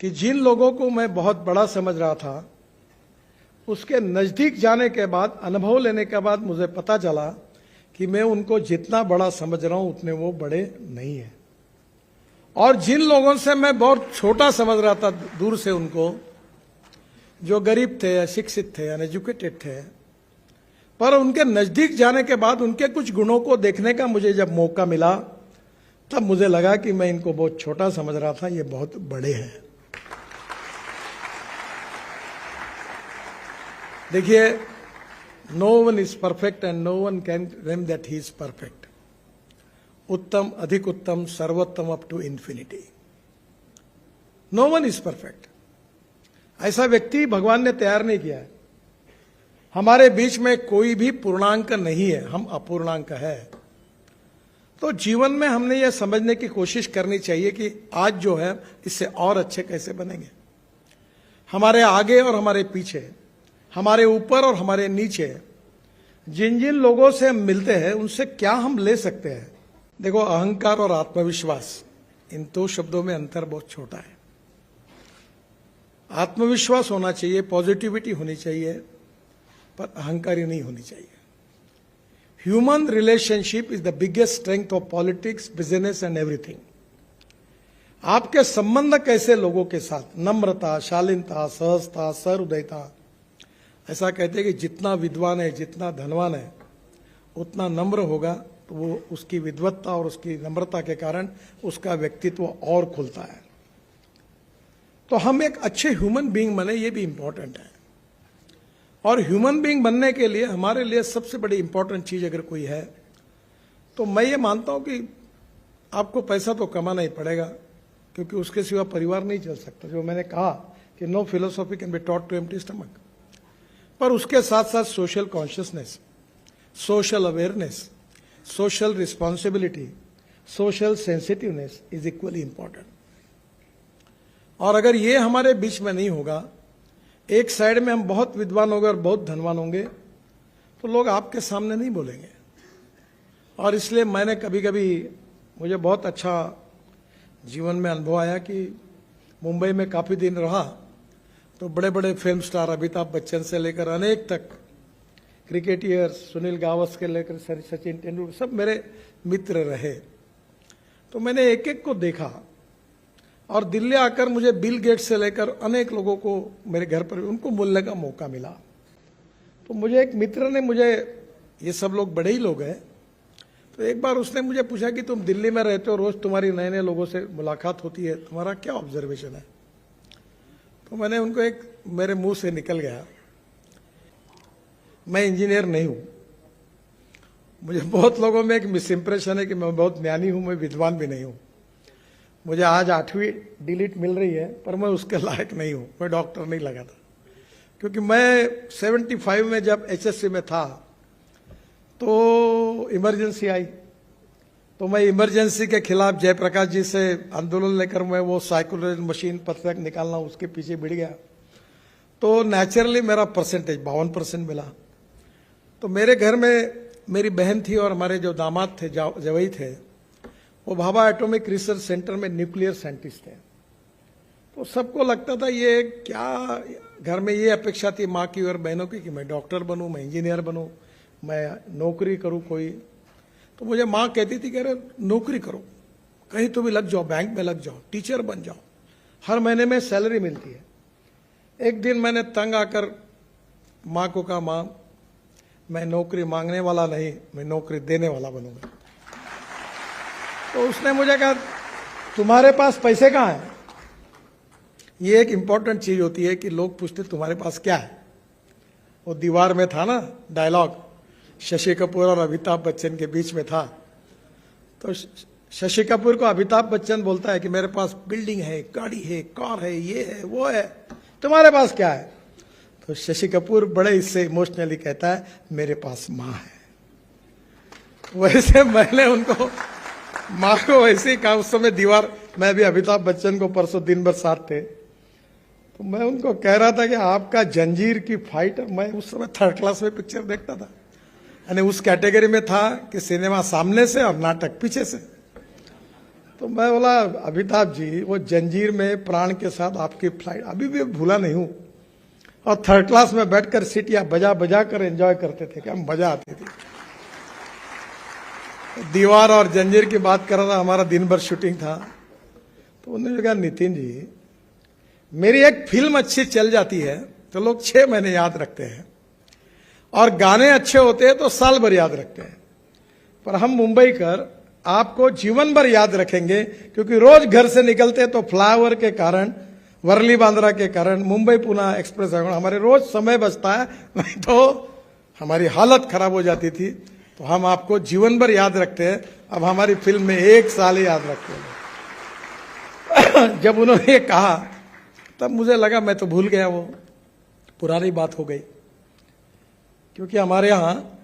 कि जिन लोगों को मैं बहुत बड़ा समझ रहा था, उसके नजदीक जाने के बाद, अनुभव लेने के बाद मुझे पता चला कि मैं उनको जितना बड़ा समझ रहा हूं उतने वो बड़े नहीं है। और जिन लोगों से मैं बहुत छोटा समझ रहा था दूर से, उनको जो गरीब थे, अशिक्षित थे, अनएजुकेटेड थे, पर उनके नजदीक जाने के बाद उनके कुछ गुणों को देखने का मुझे जब मौका मिला, तब मुझे लगा कि मैं इनको बहुत छोटा समझ रहा था, ये बहुत बड़े हैं। देखिए, no one is perfect and no one can claim that he is perfect. उत्तम, अधिक उत्तम, सर्वोत्तम, up to infinity. No one is perfect. ऐसा व्यक्ति भगवान ने तैयार नहीं किया है। हमारे बीच में कोई भी पूर्णांक नहीं है, हम अपूर्णांक है। तो जीवन में हमने यह समझने की कोशिश करनी चाहिए कि आज जो है इससे और अच्छे कैसे बनेंगे। हमारे आगे और हमारे पीछे, हमारे ऊपर और हमारे नीचे जिन जिन लोगों से हम मिलते हैं, उनसे क्या हम ले सकते हैं। देखो, अहंकार और आत्मविश्वास, इन दो शब्दों में अंतर बहुत छोटा है। आत्मविश्वास होना चाहिए, पॉजिटिविटी होनी चाहिए, पर अहंकारी नहीं होनी चाहिए। Human relationship is the biggest strength of politics, business and everything. आपके संबंध कैसे लोगों के साथ, नम्रता, शालीनता, सहजता, सहृदयता। ऐसा कहते हैं कि जितना विद्वान है, जितना धनवान है, उतना नम्र होगा, तो वो उसकी विद्वत्ता और उसकी नम्रता के कारण उसका व्यक्तित्व और खुलता है। तो हम एक अच्छे ह्यूमन बीइंग बने, ये भी इंपॉर्टेंट है। और ह्यूमन बीइंग बनने के लिए हमारे लिए सबसे बड़ी इंपॉर्टेंट चीज अगर कोई है, तो मैं ये मानता हूं कि आपको पैसा तो कमाना ही पड़ेगा, क्योंकि उसके सिवा परिवार नहीं चल सकता। जो मैंने कहा कि no philosophy can be taught to empty stomach. पर उसके साथ साथ social consciousness, social awareness, social responsibility, social sensitiveness is equally important. और अगर ये हमारे बीच में नहीं होगा, एक साइड में हम बहुत विद्वान होंगे और बहुत धनवान होंगे, तो लोग आपके सामने नहीं बोलेंगे। और इसलिए मैंने कभी कभी, मुझे बहुत अच्छा जीवन में अनुभव आया कि मुंबई में काफी दिन रहा, तो बड़े बड़े फिल्म स्टार, अमिताभ बच्चन से लेकर अनेक तक, क्रिकेटियर्स, सुनील गावस्कर से लेकर सचिन तेंदुलकर, सब मेरे मित्र रहे। तो मैंने एक एक को देखा, और दिल्ली आकर मुझे बिल गेट्स से लेकर अनेक लोगों को मेरे घर पर उनको मिलने का मौका मिला। तो मुझे एक मित्र ने, मुझे, ये सब लोग बड़े ही लोग हैं, तो एक बार उसने मुझे पूछा कि तुम दिल्ली में रहते हो, रोज तुम्हारी नए नए लोगों से मुलाकात होती है, तुम्हारा क्या ऑब्जर्वेशन है। तो मैंने उनको, एक मेरे मुंह से निकल गया, मैं इंजीनियर नहीं हूं। मुझे बहुत लोगों में एक मिस इंप्रेशन है कि मैं बहुत ज्ञानी हूं, मैं विद्वान भी नहीं हूं। मुझे आज 8वीं डिलीट मिल रही है, पर मैं उसके लायक नहीं हूं। मैं डॉक्टर नहीं लगा था, क्योंकि मैं 75 में जब HSC में था, तो इमरजेंसी आई। तो मैं इमरजेंसी के खिलाफ जयप्रकाश जी से आंदोलन लेकर मैं वो साइकोलॉजी मशीन पत्रक निकालना, उसके पीछे भिड़ गया। तो नेचुरली मेरा परसेंटेज 52% मिला। तो मेरे घर में मेरी बहन थी और हमारे जो दामाद थे, जवाई थे, वो भाभा एटॉमिक रिसर्च सेंटर में न्यूक्लियर साइंटिस्ट थे। तो सबको लगता था, ये क्या, घर में ये अपेक्षा थी माँ की और बहनों की कि मैं डॉक्टर बनूं, मैं इंजीनियर बनूं, मैं नौकरी करूं कोई। तो मुझे माँ कहती थी कि अरे नौकरी करो, कहीं तो भी लग जाओ, बैंक में लग जाओ, टीचर बन जाओ, हर महीने में सैलरी मिलती है। एक दिन मैंने तंग आकर माँ को कहा, माँ मैं नौकरी मांगने वाला नहीं, मैं नौकरी देने वाला बनूंगा। तो उसने मुझे कहा, तुम्हारे पास पैसे कहाँ हैं। ये एक इंपॉर्टेंट चीज होती है कि लोग पूछते तुम्हारे पास क्या है। वो दीवार में था ना डायलॉग, शशि कपूर और अमिताभ बच्चन के बीच में था। तो शशि कपूर को अमिताभ बच्चन बोलता है कि मेरे पास बिल्डिंग है, गाड़ी है, कार है, ये है, वो है, तुम्हारे पास क्या है। तो शशि कपूर बड़े इससे इमोशनली कहता है, मेरे पास माँ है। वैसे मैंने उनको, माँ को वैसे ही कहा। उस समय दीवार, मैं भी अमिताभ बच्चन को परसों दिन भर साथ थे, तो मैं उनको कह रहा था कि आपका जंजीर की फाइट, मैं उस समय 3rd क्लास में पिक्चर देखता था, यानी उस कैटेगरी में था कि सिनेमा सामने से और नाटक पीछे से। तो मैं बोला अमिताभ जी, वो जंजीर में प्राण के साथ आपकी फ्लाइट अभी भी भूला नहीं हूं, और थर्ड क्लास में बैठकर सीटियां बजा बजा कर एंजॉय करते थे, क्या मजा आती थी। दीवार और जंजीर की बात कर रहा था, हमारा दिन भर शूटिंग था। तो उन्होंने कहा नितिन जी, मेरी एक फिल्म अच्छी चल जाती है तो लोग 6 महीने याद रखते हैं, और गाने अच्छे होते हैं तो साल भर याद रखते हैं, पर हम मुंबई कर आपको जीवन भर याद रखेंगे, क्योंकि रोज घर से निकलते तो फ्लाईओवर के कारण, वर्ली बांद्रा के कारण, मुंबई पुणे एक्सप्रेस हमारे रोज समय बचता है, नहीं तो हमारी हालत खराब हो जाती थी। तो हम आपको जीवन भर याद रखते हैं। अब हमारी फिल्म में 1 साल ही याद रखते हैं। जब उन्होंने ये कहा तब मुझे लगा मैं तो भूल गया, वो पुरानी बात हो गई। क्योंकि हमारे यहाँ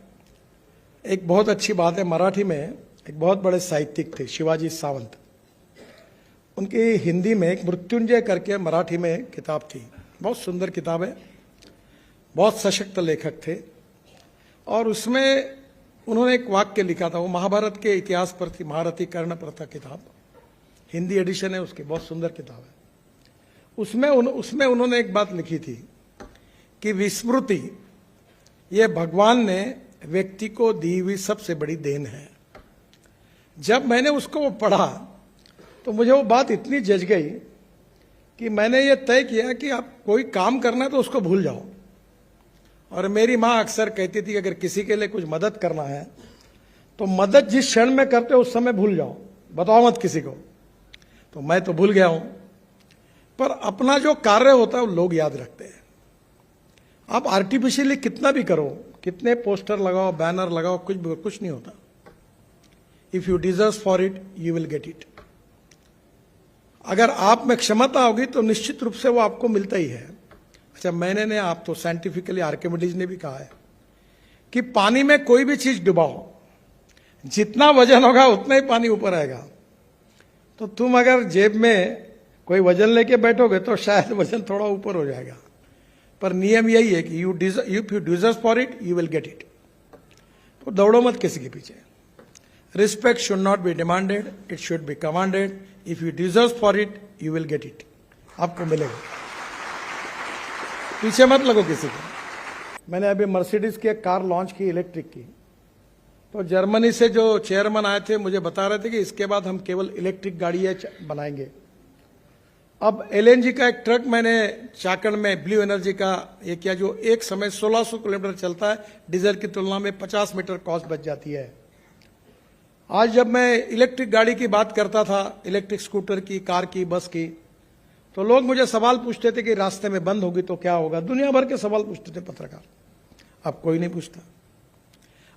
एक बहुत अच्छी बात है, मराठी में एक बहुत बड़े साहित्यिक थे शिवाजी सावंत, उनकी हिंदी में एक मृत्युंजय करके मराठी में किताब थी, बहुत सुंदर किताब है, बहुत सशक्त लेखक थे। और उसमें उन्होंने एक वाक्य लिखा था, वो महाभारत के इतिहास पर थी, महारथी कर्ण पर था किताब, हिंदी एडिशन है उसकी, बहुत सुंदर किताब है। उसमें उन्होंने एक बात लिखी थी कि विस्मृति ये भगवान ने व्यक्ति को दी हुई सबसे बड़ी देन है। जब मैंने उसको पढ़ा तो मुझे वो बात इतनी जज गई कि मैंने ये तय किया कि आप कोई काम करना है तो उसको भूल जाओ। और मेरी माँ अक्सर कहती थी अगर किसी के लिए कुछ मदद करना है तो मदद जिस क्षण में करते हो उस समय भूल जाओ, बताओ मत किसी को। तो मैं तो भूल गया हूं, पर अपना जो कार्य होता है वो लोग याद रखते हैं। आप आर्टिफिशियली कितना भी करो, कितने पोस्टर लगाओ, बैनर लगाओ, कुछ नहीं होता। If you deserve for it you will get it. अगर आप में क्षमता होगी तो निश्चित रूप से वो आपको मिलता ही है। अच्छा, मैंने ने आप तो साइंटिफिकली आर्किमिडीज ने भी कहा है कि पानी में कोई भी चीज डुबाओ, जितना वजन होगा उतना ही पानी ऊपर आएगा। तो तुम अगर जेब में कोई वजन लेके बैठोगे तो शायद वजन थोड़ा ऊपर हो जाएगा, पर नियम यही है कि if you deserve for it you will get it. तो दौड़ो मत किसी के पीछे। Respect should not be demanded, it should be commanded. If you deserve for it you will get it, आपको मिलेगा। पीछे मत लगो किसी को। मैंने अभी मर्सिडीज की एक कार लॉन्च की इलेक्ट्रिक की, तो जर्मनी से जो चेयरमैन आए थे मुझे बता रहे थे कि इसके बाद हम केवल इलेक्ट्रिक गाड़ियां बनाएंगे। अब एलएनजी का एक ट्रक मैंने चाकण में ब्लू एनर्जी का ये किया, जो एक समय 1600 किलोमीटर चलता है, डीजल की तुलना में 50 मीटर कॉस्ट बच जाती है। आज जब मैं इलेक्ट्रिक गाड़ी की बात करता था, इलेक्ट्रिक स्कूटर की, कार की, बस की, तो लोग मुझे सवाल पूछते थे कि रास्ते में बंद होगी तो क्या होगा। दुनिया भर के सवाल पूछते थे पत्रकार, अब कोई नहीं पूछता।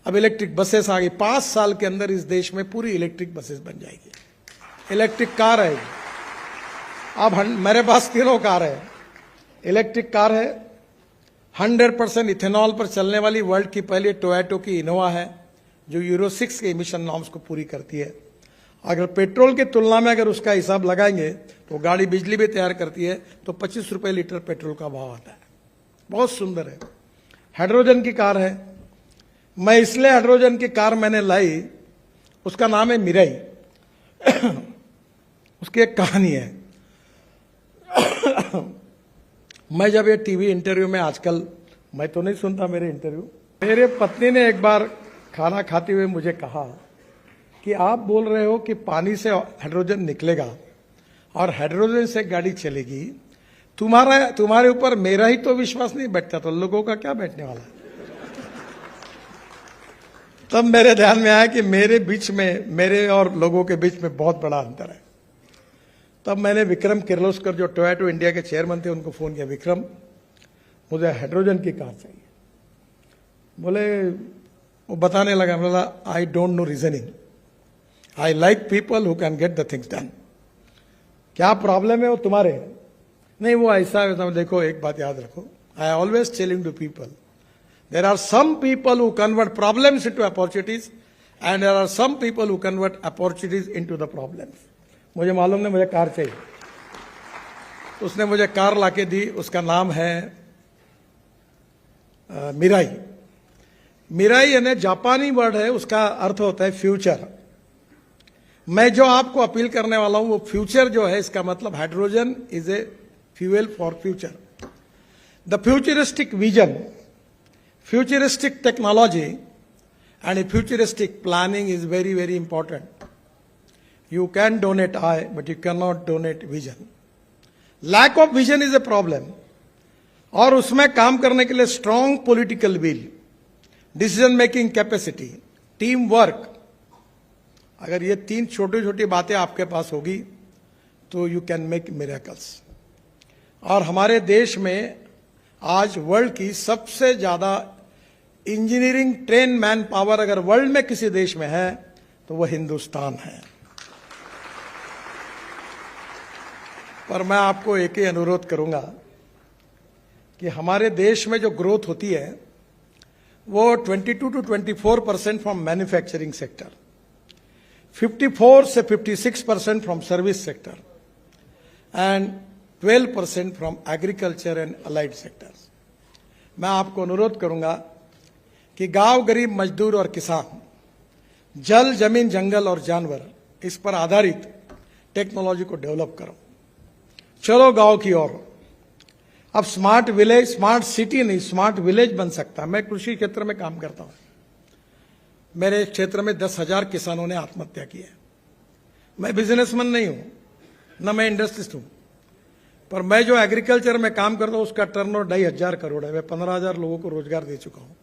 अब इलेक्ट्रिक बसेस आ गई, 5 साल के अंदर इस देश में पूरी इलेक्ट्रिक बसेस बन जाएगी। इलेक्ट्रिक कार आएगी। अब मेरे पास 3 कार है, इलेक्ट्रिक कार है, 100% इथेनॉल पर चलने वाली वर्ल्ड की पहली टोयोटा की इनोवा है, जो यूरो 6 के इमिशन नॉर्म्स को पूरी करती है। अगर पेट्रोल की तुलना में अगर उसका हिसाब लगाएंगे तो गाड़ी बिजली भी तैयार करती है, तो 25 रुपए लीटर पेट्रोल का भाव आता है। बहुत सुंदर है। हाइड्रोजन की कार है। मैं इसलिए हाइड्रोजन की कार मैंने लाई, उसका नाम है मिराई। उसकी एक कहानी है। मैं जब ये टीवी इंटरव्यू में, आजकल मैं तो नहीं सुनता मेरे इंटरव्यू, मेरे पत्नी ने एक बार खाना खाते हुए मुझे कहा कि आप बोल रहे हो कि पानी से हाइड्रोजन निकलेगा और हाइड्रोजन से गाड़ी चलेगी, तुम्हारे ऊपर मेरा ही तो विश्वास नहीं बैठता, तो लोगों का क्या बैठने वाला है। तब मेरे ध्यान में आया कि मेरे बीच में, मेरे और लोगों के बीच में बहुत बड़ा अंतर है। तब मैंने विक्रम किर्लोस्कर, जो टोयोटा इंडिया के चेयरमैन थे, उनको फोन किया, विक्रम मुझे हाइड्रोजन की कार चाहिए। बोले, वो बताने लगा, बोला I don't know reasoning, I like people who can get the things done. क्या प्रॉब्लम है वो तुम्हारे? नहीं, वो ऐसा है। देखो एक बात याद रखो, I always telling to people, there are some people who convert problems into opportunities and there are some people who convert opportunities into the problems. मुझे मालूम नहीं, मुझे कार चाहिए। उसने मुझे कार लाके दी, उसका नाम है मिराई। मिराई यानी जापानी वर्ड है, उसका अर्थ होता है फ्यूचर। मैं जो आपको अपील करने वाला हूं वो फ्यूचर जो है, इसका मतलब hydrogen is a fuel for future. The futuristic vision, futuristic technology and a futuristic planning is very, very important. You can donate eye, but you cannot donate vision. Lack of vision is a problem. और उसमें काम करने के लिए strong political will, decision making capacity, team work, अगर ये तीन छोटी छोटी बातें आपके पास होगी तो यू कैन मेक मिरेकल्स. और हमारे देश में आज वर्ल्ड की सबसे ज्यादा इंजीनियरिंग ट्रेन मैन पावर अगर वर्ल्ड में किसी देश में है तो वह हिंदुस्तान है. पर मैं आपको एक ही अनुरोध करूंगा कि हमारे देश में जो ग्रोथ होती है वो 22 to 24% फ्रॉम मैन्युफैक्चरिंग सेक्टर, 54 से 56% from service sector and 12% from agriculture and allied sectors. मैं आपको अनुरोध करूंगा कि गांव, गरीब, मजदूर और किसान, जल, जमीन, जंगल और जानवर, इस पर आधारित टेक्नोलॉजी को डेवलप करो. चलो गांव की ओर. अब स्मार्ट विलेज, स्मार्ट सिटी नहीं, स्मार्ट विलेज बन सकता है. मैं कृषि क्षेत्र में काम करता हूं. मेरे क्षेत्र में 10,000 किसानों ने आत्महत्या की है. मैं बिजनेसमैन नहीं हूं, न मैं इंडस्ट्रिस्ट हूं, पर मैं जो एग्रीकल्चर में काम करता हूं उसका टर्नओवर 2,500 करोड़ है. मैं 15,000 लोगों को रोजगार दे चुका हूं.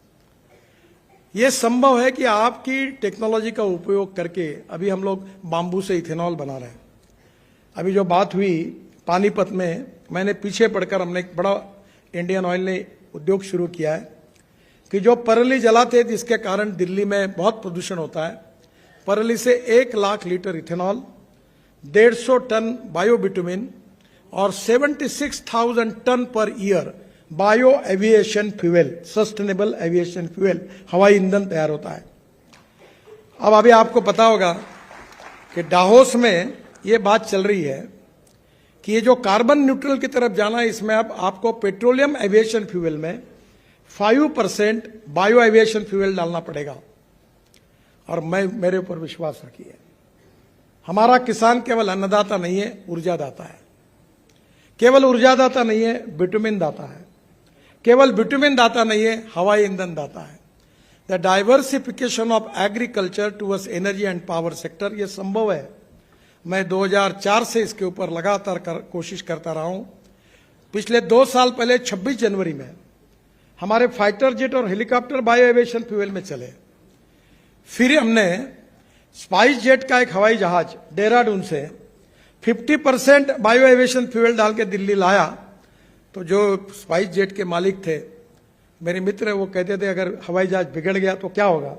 यह संभव है कि आपकी टेक्नोलॉजी का उपयोग करके, अभी हम लोग बांबू से इथेनॉल बना रहे हैं. अभी जो बात हुई पानीपत में, मैंने पीछे पढ़कर, हमने एक बड़ा इंडियन ऑयल ने उद्योग शुरू किया है कि जो परली जलाते हैं जिसके कारण दिल्ली में बहुत प्रदूषण होता है, परली से 1 lakh litre ethanol, 150 ton biobitumen और 76,000 ton per year bio aviation fuel, sustainable aviation fuel, हवाई ईंधन तैयार होता है. अब अभी आपको पता होगा कि डाहोस में ये बात चल रही है कि ये जो कार्बन न्यूट्रल की तरफ जाना है, इसमें अब आपको पेट्रोलियम एविएशन फ्यूल में 5% बायो एविएशन फ्यूल डालना पड़ेगा. और मेरे ऊपर विश्वास रखिए, हमारा किसान केवल अन्नदाता नहीं है, ऊर्जादाता है. केवल ऊर्जादाता नहीं है, बिटुमिन दाता है. केवल बिटुमिन दाता नहीं है, हवाई ईंधन दाता है. The diversification of agriculture towards energy and power sector, यह संभव है. मैं 2004 से इसके ऊपर लगातार कोशिश करता रहा हूं. पिछले 2 साल पहले 26 जनवरी में हमारे फाइटर जेट और हेलीकॉप्टर बायो एविएशन फ्यूल में चले. फिर हमने स्पाइस जेट का एक हवाई जहाज देहरादून से 50% बायो एविएशन फ्यूल डाल के दिल्ली लाया. तो जो स्पाइस जेट के मालिक थे, मेरे मित्र, वो कहते थे अगर हवाई जहाज बिगड़ गया तो क्या होगा.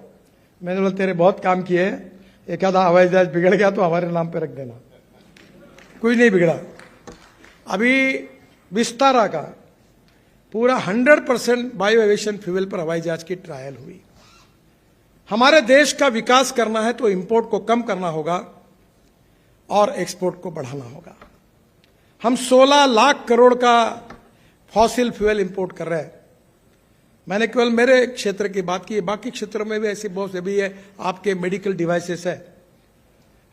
मैंने बोला तेरे बहुत काम किए, एक आधा हवाई जहाज बिगड़ गया तो हमारे नाम पे रख देना. कोई नहीं बिगड़ा. अभी विस्तारा का पूरा 100% बायो एविएशन फ्यूल पर हवाई जहाज की ट्रायल हुई. हमारे देश का विकास करना है तो इंपोर्ट को कम करना होगा और एक्सपोर्ट को बढ़ाना होगा. हम 16 लाख करोड़ का फॉसिल फ्यूल इंपोर्ट कर रहे हैं. मैंने केवल मेरे क्षेत्र की बात की, बाकी क्षेत्रों में भी ऐसी बहुत से भी है. आपके मेडिकल डिवाइसेस है.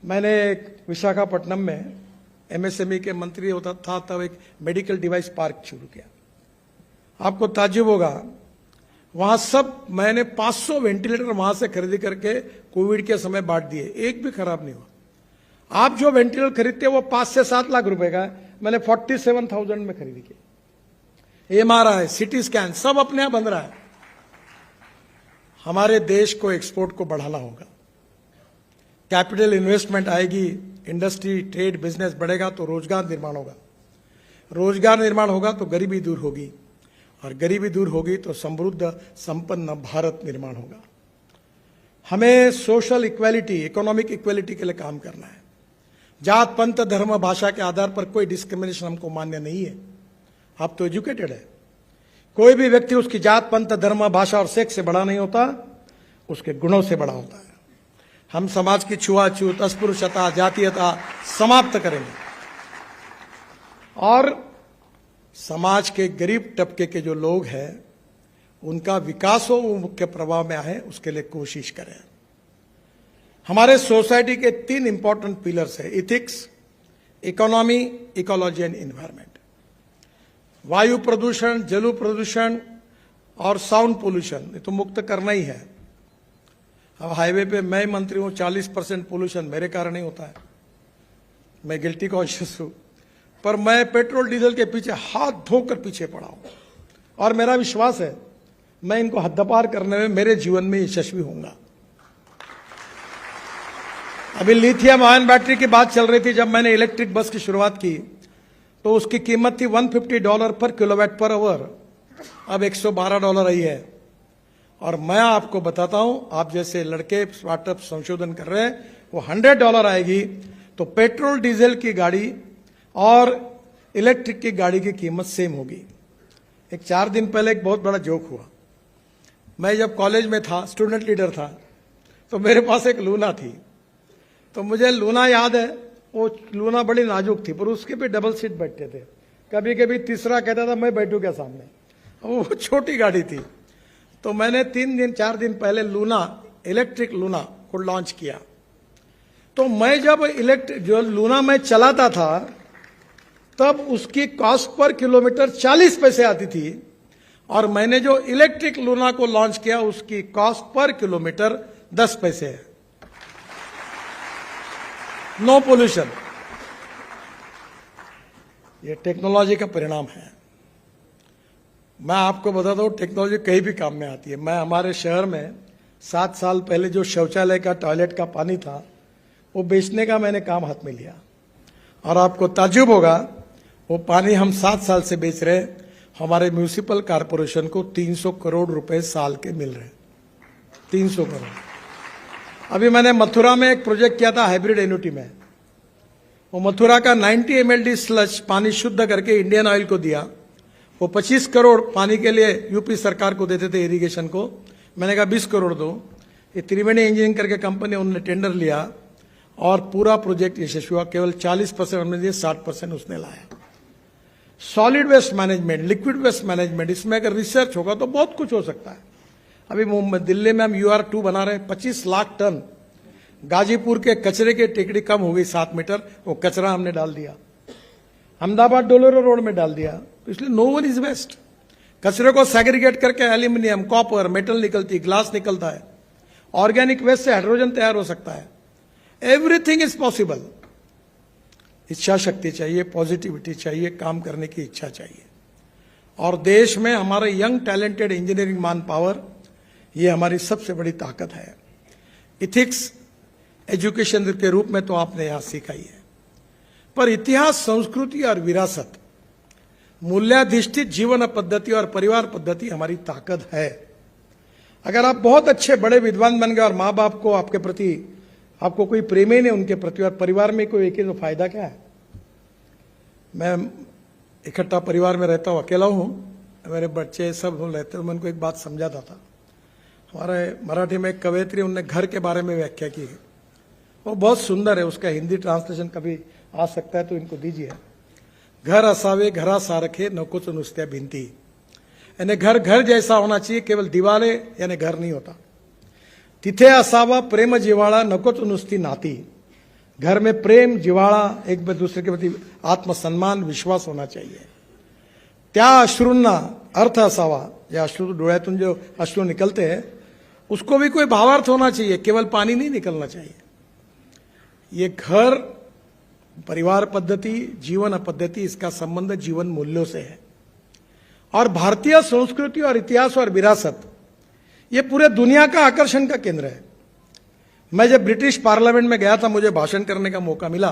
मैंने विशाखापट्टनम में एमएसएमई के मंत्री होता था तब एक मेडिकल डिवाइस पार्क शुरू किया. आपको ताज्जुब होगा, वहां सब मैंने 500 वेंटिलेटर वहां से खरीदी करके कोविड के समय बांट दिए, एक भी खराब नहीं हुआ. आप जो वेंटिलेटर खरीदते हैं वो 5 से 7 लाख रुपए का है, मैंने 47,000 में खरीदी की. एमआरआई, सीटी स्कैन सब अपने यहां बन रहा है. हमारे देश को एक्सपोर्ट को बढ़ाना होगा. कैपिटल इन्वेस्टमेंट आएगी, इंडस्ट्री, ट्रेड, बिजनेस बढ़ेगा तो रोजगार निर्माण होगा. रोजगार निर्माण होगा तो गरीबी दूर होगी, और गरीबी दूर होगी तो समृद्ध संपन्न भारत निर्माण होगा. हमें सोशल इक्वालिटी, इकोनॉमिक इक्वालिटी के लिए काम करना है. जात, पंथ, धर्म, भाषा के आधार पर कोई डिस्क्रिमिनेशन हमको मान्य नहीं है. आप तो एजुकेटेड है. कोई भी व्यक्ति उसकी जात, पंथ, धर्म, भाषा और सेक्स से बड़ा नहीं होता, उसके गुणों से बड़ा होता है. हम समाज की छुआछूत, अस्पृश्यता, जातीयता समाप्त करेंगे और समाज के गरीब तबके के जो लोग हैं उनका विकास हो, वो मुख्य प्रभाव में आए, उसके लिए कोशिश करें. हमारे सोसाइटी के 3 इंपॉर्टेंट पिलर्स है: ethics, economy, ecology and environment. वायु प्रदूषण, जल प्रदूषण और साउंड पोल्यूशन ये तो मुक्त करना ही है। अब हाईवे पे मैं मंत्री हूं, 40% पोल्यूशन मेरे कारण ही होता है, मैं गिल्टी कॉन्शियस हूं, पर मैं पेट्रोल डीजल के पीछे हाथ धोकर पीछे पड़ा हूं और मेरा विश्वास है मैं इनको हद्दपार करने में मेरे जीवन में यशस्वी होऊंगा। अभी लिथियम आयन बैटरी की बात चल रही थी। जब मैंने इलेक्ट्रिक बस की शुरुआत की तो उसकी कीमत थी $150 पर किलोवाट पर आवर, अब $112 आई है। और मैं आपको बताता हूं, आप जैसे लड़के स्टार्टअप संशोधन कर रहे हैं, वो $100 आएगी तो पेट्रोल डीजल की गाड़ी और इलेक्ट्रिक की गाड़ी की कीमत सेम होगी। एक 4 दिन पहले एक बहुत बड़ा जोक हुआ। मैं जब कॉलेज में था, स्टूडेंट लीडर था, तो मेरे पास एक लूना थी। तो मुझे लूना याद है, वो लूना बड़ी नाजुक थी, पर उसके पे डबल सीट बैठते थे। कभी कभी तीसरा कहता था मैं बैठू क्या सामने, वो छोटी गाड़ी थी। तो मैंने 4 दिन पहले लूना, इलेक्ट्रिक लूना को लॉन्च किया। तो मैं जब जो लूना मैं चलाता था तब उसकी कॉस्ट पर किलोमीटर 40 पैसे आती थी, और मैंने जो इलेक्ट्रिक लूना को लॉन्च किया उसकी कॉस्ट पर किलोमीटर 10 पैसे है। नो पोल्यूशन, ये टेक्नोलॉजी का परिणाम है। मैं आपको बताता हूं, टेक्नोलॉजी कहीं भी काम में आती है। मैं हमारे शहर में 7 साल पहले जो शौचालय का, टॉयलेट का पानी था, वो बेचने का मैंने काम हाथ में लिया, और आपको ताज्जुब होगा वो पानी हम 7 साल से बेच रहे हैं। हमारे म्यूनिसिपल कॉरपोरेशन को 300 करोड़ रुपए साल के मिल रहे हैं, 300 करोड़। अभी मैंने मथुरा में एक प्रोजेक्ट किया था हाइब्रिड एन्युटी में। वो मथुरा का 90 mld स्लज पानी शुद्ध करके इंडियन ऑयल को दिया। वो 25 करोड़ पानी के लिए यूपी सरकार को देते थे, इरिगेशन को। मैंने कहा 20 करोड़ दो। ये त्रिवेणी इंजीनियरिंग करके कंपनी, उन्होंने टेंडर लिया और पूरा प्रोजेक्ट यशस्वी हुआ। केवल 40% हमने दिए, 60% उसने लाया। Solid waste management, liquid waste management, इसमें अगर रिसर्च होगा तो बहुत कुछ हो सकता है। अभी दिल्ली में हम UR2 बना रहे हैं, 25 लाख टन। गाजीपुर के कचरे की टेकड़ी कम हो गई 7 मीटर, वो कचरा हमने डाल दिया, अहमदाबाद डोलोरो रोड में डाल दिया। इसलिए नो वन इज वेस्ट। कचरे को सेग्रीगेट करके एल्यूमिनियम, कॉपर, मेटल निकलती, ग्लास निकलता है। ऑर्गेनिक वेस्ट से हाइड्रोजन तैयार हो सकता है। Everything is possible. इच्छा शक्ति चाहिए, पॉजिटिविटी चाहिए, काम करने की इच्छा चाहिए। और देश में हमारे young talented engineering man power, ये हमारी सबसे बड़ी ताकत है। इथिक्स एजुकेशन के रूप में तो आपने यहां सीखा ही है, पर इतिहास, संस्कृति और विरासत, मूल्याधिष्ठित जीवन पद्धति और परिवार पद्धति हमारी ताकत है। अगर आप बहुत अच्छे बड़े विद्वान बन गए और माँ बाप को आपके प्रति, आपको कोई प्रेम ही नहीं उनके प्रति, और परिवार में कोई एक ही, तो फायदा क्या है। मैं इकट्ठा परिवार में रहता हूँ, अकेला हूँ, मेरे बच्चे सब रहते हैं। मैं उनको एक बात समझाता था। हमारे मराठी में एक कवयित्री, उनने घर के बारे में व्याख्या की है, वो बहुत सुंदर है। उसका हिंदी ट्रांसलेशन कभी आ सकता है तो इनको दीजिए। घर असावे घरा सारखे, नकोच नुसत्या भिंती। यानी घर घर जैसा होना चाहिए, केवल दीवारें यानी घर नहीं होता। तिथे असावा प्रेम जिव्हाळा, नकोच नुसती नाती। घर में प्रेम, जिव्हाळा, एक दूसरे के प्रति आत्मसन्मान, विश्वास होना चाहिए। त्या अश्रूंना अर्थ असावा। या अश्रू, डोळ्यातून जो अश्रू निकलते हैं उसको भी कोई भावार्थ होना चाहिए, केवल पानी नहीं निकलना चाहिए। ये घर, परिवार पद्धति, जीवन पद्धति, इसका संबंध जीवन मूल्यों से है। और भारतीय संस्कृति और इतिहास और विरासत, ये पूरे दुनिया का आकर्षण का केंद्र है। मैं जब ब्रिटिश पार्लियामेंट में गया था, मुझे भाषण करने का मौका मिला,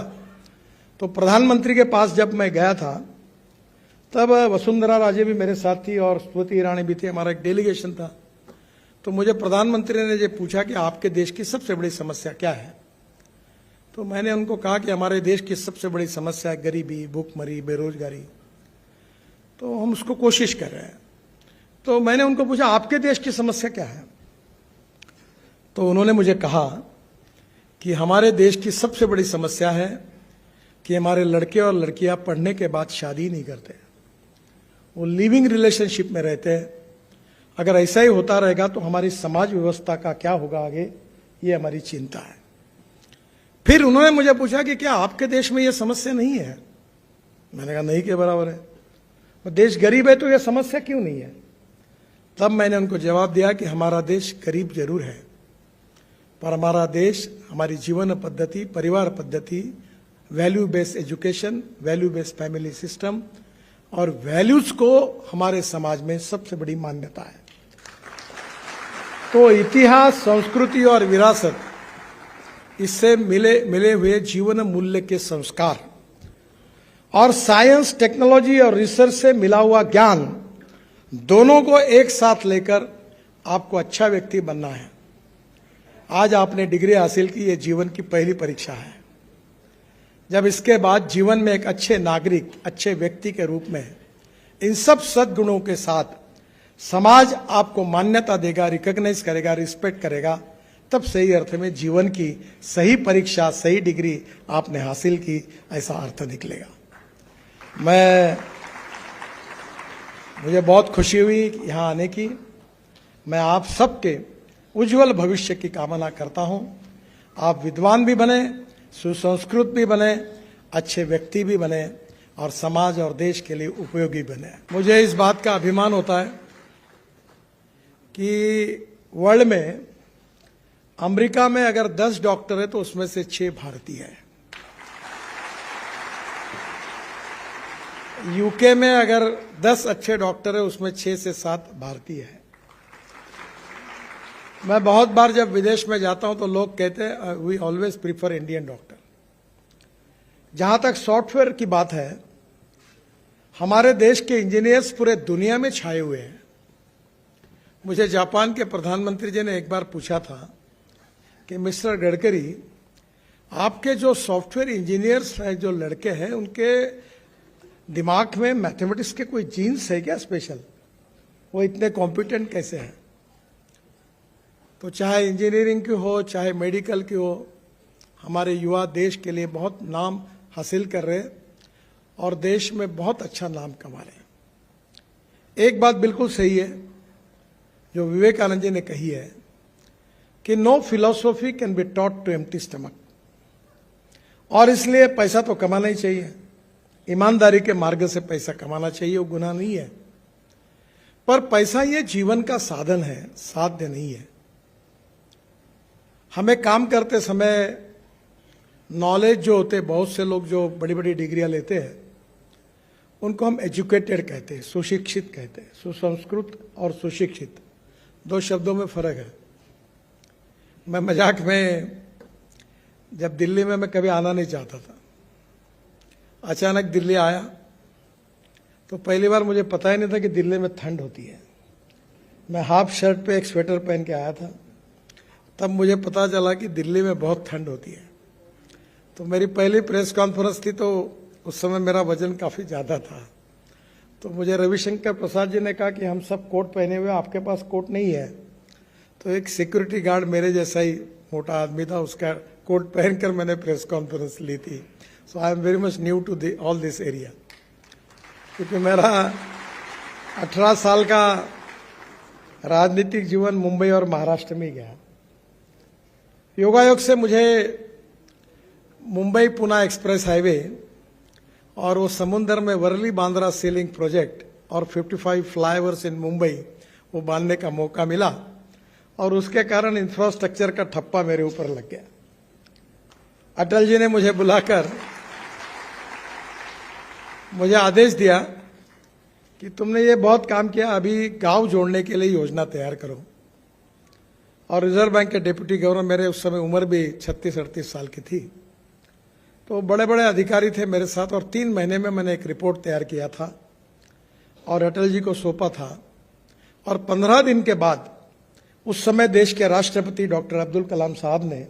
तो प्रधानमंत्री के पास जब मैं गया था तब वसुंधरा राजे भी मेरे साथ थी और स्मृति ईरानी भी थी, हमारा एक डेलीगेशन था। तो मुझे प्रधानमंत्री ने ये पूछा कि आपके देश की सबसे बड़ी समस्या क्या है। तो मैंने उनको कहा कि हमारे देश की सबसे बड़ी समस्या है गरीबी, भूखमरी, बेरोजगारी। तो हम उसको कोशिश कर रहे हैं। तो मैंने उनको पूछा आपके देश की समस्या क्या है। तो उन्होंने मुझे कहा कि हमारे देश की सबसे बड़ी समस्या है कि हमारे लड़के और लड़कियां पढ़ने के बाद शादी नहीं करते, वो लिविंग रिलेशनशिप में रहते हैं। अगर ऐसा ही होता रहेगा तो हमारी समाज व्यवस्था का क्या होगा आगे, ये हमारी चिंता है। फिर उन्होंने मुझे पूछा कि क्या आपके देश में यह समस्या नहीं है? मैंने कहा नहीं के बराबर है। देश गरीब है तो यह समस्या क्यों नहीं है? तब मैंने उनको जवाब दिया कि हमारा देश गरीब जरूर है, पर हमारा देश, हमारी जीवन पद्धति, परिवार पद्धति, value based education, value based family system और वैल्यूज को हमारे समाज में सबसे बड़ी मान्यता है। तो इतिहास, संस्कृति और विरासत, इससे मिले हुए जीवन मूल्य के संस्कार और साइंस, टेक्नोलॉजी और रिसर्च से मिला हुआ ज्ञान, दोनों को एक साथ लेकर आपको अच्छा व्यक्ति बनना है। आज आपने डिग्री हासिल की, ये जीवन की पहली परीक्षा है। जब इसके बाद जीवन में एक अच्छे नागरिक, अच्छे व्यक्ति के रूप में इन सब सद्गुणों के साथ समाज आपको मान्यता देगा, रिकॉग्नाइज करेगा, रिस्पेक्ट करेगा, तब सही अर्थ में जीवन की सही परीक्षा, सही डिग्री आपने हासिल की, ऐसा अर्थ निकलेगा। मुझे बहुत खुशी हुई यहाँ आने की। मैं आप सबके उज्जवल भविष्य की कामना करता हूँ। आप विद्वान भी बने, सुसंस्कृत भी बने, अच्छे व्यक्ति भी बने और समाज और देश के लिए उपयोगी बने। मुझे इस बात का अभिमान होता है कि वर्ल्ड में, अमेरिका में अगर 10 डॉक्टर है तो उसमें से 6 भारतीय हैं। यूके में अगर 10 अच्छे डॉक्टर है उसमें 6 से 7 भारतीय हैं। मैं बहुत बार जब विदेश में जाता हूं तो लोग कहते हैं we always prefer Indian doctor. जहां तक सॉफ्टवेयर की बात है, हमारे देश के इंजीनियर्स पूरे दुनिया में छाए हुए हैं। मुझे जापान के प्रधानमंत्री जी ने एक बार पूछा था कि मिस्टर गडकरी, आपके जो सॉफ्टवेयर इंजीनियर्स हैं, जो लड़के हैं, उनके दिमाग में मैथमेटिक्स के कोई जीन्स है क्या स्पेशल? वो इतने कॉम्पिटेंट कैसे हैं? तो चाहे इंजीनियरिंग की हो, चाहे मेडिकल की हो, हमारे युवा देश के लिए बहुत नाम हासिल कर रहे हैं और देश में बहुत अच्छा नाम कमा रहे हैं। एक बात बिल्कुल सही है जो विवेकानंद जी ने कही है कि no philosophy can be taught to empty stomach. और इसलिए पैसा तो कमाना ही चाहिए, ईमानदारी के मार्ग से पैसा कमाना चाहिए, वो गुनाह नहीं है। पर पैसा ये जीवन का साधन है, साध्य नहीं है। हमें काम करते समय नॉलेज जो होते, बहुत से लोग जो बड़ी बड़ी डिग्रियां लेते हैं उनको हम एजुकेटेड कहते हैं, सुशिक्षित कहते हैं। सुसंस्कृत और सुशिक्षित 2 शब्दों में फर्क है। मैं मजाक में, जब दिल्ली में मैं कभी आना नहीं चाहता था, अचानक दिल्ली आया तो पहली बार मुझे पता ही नहीं था कि दिल्ली में ठंड होती है। मैं हाफ शर्ट पे एक स्वेटर पहन के आया था, तब मुझे पता चला कि दिल्ली में बहुत ठंड होती है। तो मेरी पहली प्रेस कॉन्फ्रेंस थी, तो उस समय मेरा वजन काफ़ी ज़्यादा था। तो मुझे रविशंकर प्रसाद जी ने कहा कि हम सब कोट पहने हुए, आपके पास कोट नहीं है। तो एक सिक्योरिटी गार्ड मेरे जैसा ही मोटा आदमी था, उसका कोट पहनकर मैंने प्रेस कॉन्फ्रेंस ली थी। So I am very much new to all this area, क्योंकि मेरा 18 साल का राजनीतिक जीवन मुंबई और महाराष्ट्र में गया। योगायोग से मुझे मुंबई पुणे एक्सप्रेस हाईवे और वो समुद्र में वर्ली बांद्रा सीलिंग प्रोजेक्ट और 55 फ्लाईओवर्स इन मुंबई, वो बांधने का मौका मिला और उसके कारण इंफ्रास्ट्रक्चर का ठप्पा मेरे ऊपर लग गया। अटल जी ने मुझे बुलाकर मुझे आदेश दिया कि तुमने ये बहुत काम किया, अभी गांव जोड़ने के लिए योजना तैयार करो। और रिजर्व बैंक के डिप्टी गवर्नर, मेरे उस समय उम्र भी 36-38 साल की थी, तो बड़े बड़े अधिकारी थे मेरे साथ और 3 महीने में मैंने एक रिपोर्ट तैयार किया था और अटल जी को सौंपा था। और 15 दिन के बाद उस समय देश के राष्ट्रपति डॉक्टर अब्दुल कलाम साहब ने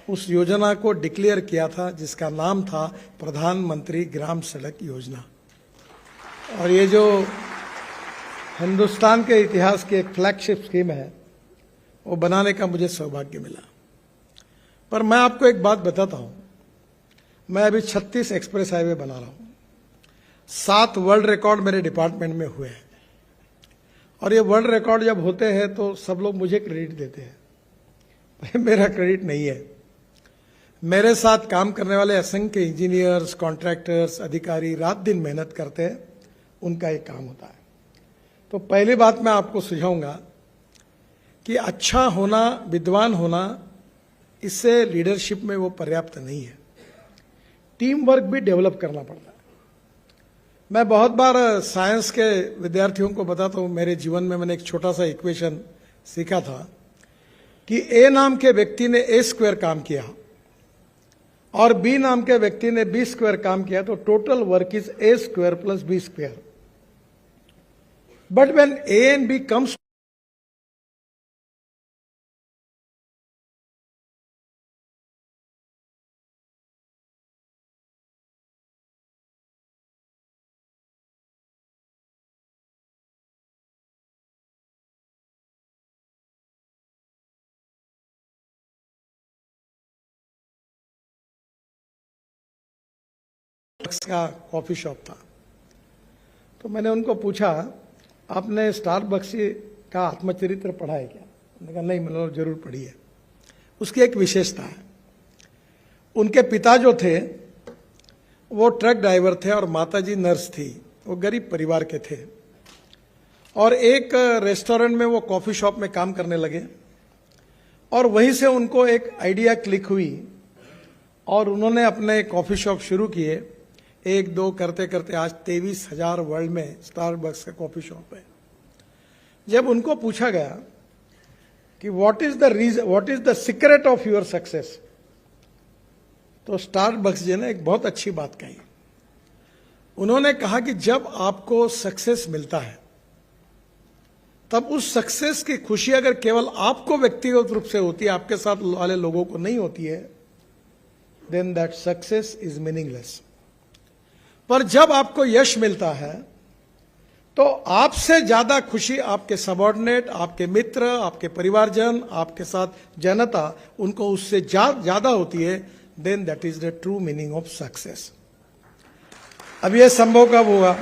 उस योजना को डिक्लेयर किया था, जिसका नाम था प्रधानमंत्री ग्राम सड़क योजना। और ये जो हिंदुस्तान के इतिहास की एक फ्लैगशिप स्कीम है, वो बनाने का मुझे सौभाग्य मिला। पर मैं आपको एक बात बताता हूं, मैं अभी 36 एक्सप्रेस हाईवे बना रहा हूं। 7 वर्ल्ड रिकॉर्ड मेरे डिपार्टमेंट में हुए हैं। और ये वर्ल्ड रिकॉर्ड जब होते हैं तो सब लोग मुझे क्रेडिट देते हैं, मेरा क्रेडिट नहीं है। मेरे साथ काम करने वाले असंख्य इंजीनियर्स, कॉन्ट्रैक्टर्स, अधिकारी रात दिन मेहनत करते हैं, उनका एक काम होता है। तो पहली बात मैं आपको सुझाऊंगा कि अच्छा होना, विद्वान होना, इससे लीडरशिप में वो पर्याप्त नहीं है। टीम वर्क भी डेवलप करना पड़ता है। मैं बहुत बार साइंस के विद्यार्थियों को बताता हूं, मेरे जीवन में मैंने एक छोटा सा इक्वेशन सीखा था कि ए नाम के व्यक्ति ने ए स्क्वायर काम किया और बी नाम के व्यक्ति ने बी स्क्वायर काम किया, तो total work is A square plus B square. But when A and B comes का कॉफी शॉप था, तो मैंने उनको पूछा, आपने स्टारबक्स का आत्मचरित्र पढ़ा है क्या? उन्होंने कहा नहीं, मैंने जरूर पढ़ी है। उसकी एक विशेषता है, उनके पिता जो थे वो ट्रक ड्राइवर थे और माताजी नर्स थी। वो गरीब परिवार के थे और एक रेस्टोरेंट में वो कॉफी शॉप में काम करने लगे और वहीं से उनको एक आइडिया क्लिक हुई और उन्होंने अपने कॉफी शॉप शुरू किए। एक दो करते करते आज 23,000 वर्ल्ड में स्टारबक्स का कॉफी शॉप है। जब उनको पूछा गया कि what is the secret of your success, तो स्टारबक्स जी ने एक बहुत अच्छी बात कही। उन्होंने कहा कि जब आपको सक्सेस मिलता है तब उस सक्सेस की खुशी अगर केवल आपको व्यक्तिगत रूप से होती है, आपके साथ वाले लोगों को नहीं होती है, then that success is meaningless. पर जब आपको यश मिलता है तो आपसे ज्यादा खुशी आपके सबऑर्डिनेट, आपके मित्र, आपके परिवारजन, आपके साथ जनता, उनको उससे ज्यादा होती है। Then that is the true meaning of success. अब यह संभव कब हुआ?